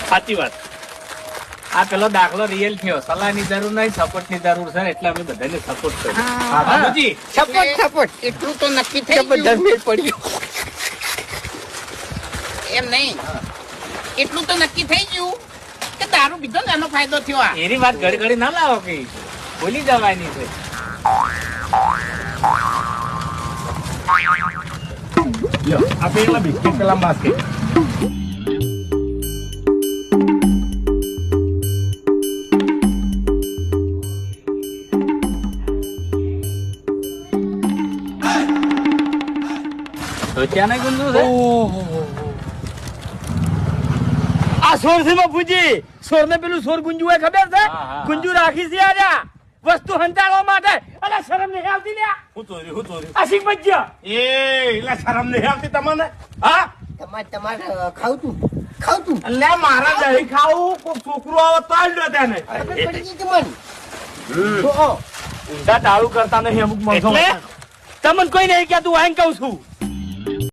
સાચી વાત. આ પેલો દાખલો રિયલ થયો. સલાહની જરૂર નહીં, સપોર્ટની જરૂર છે, એટલે અમે બધાને સપોર્ટ કર્યો. બાબુજી, સપોર્ટ એટલું તો નક્કી થઈ ગયું. એમ નહીં, એટલું તો નક્કી થઈ ગયું કે દારૂ પીધો ને એનો ફાયદો થયો. આ એની વાત ઘડી ઘડી ના લાવો કે ભૂલી જવાની છે. આ પેલા બિસ્કિટ પેલા બાસ્કેટ તો ત્યાં નહીં ગુંજુ છે. આ સોર છે બાપુજી. સોર ને પેલું સોર ગુંજુ હોય ખબર છે? ગુંજુ રાખી છે આજા વસ્તુ હંતાડવા માટે. અલા શરમ નહીં આવતી લ્યા. હું ચોરી આશિક બચ્યા એ એટલે શરમ નહીં આવતી તમને? હા તમારે ખાવતું એટલે મારા દહીં ખાવું કોક છોકરું આવે તો જ લો તેને. ઊંધા દારૂ કરતા નહીં અમુક માણસો. તમને કોઈ નહીં કહેતું, હું કહું છું.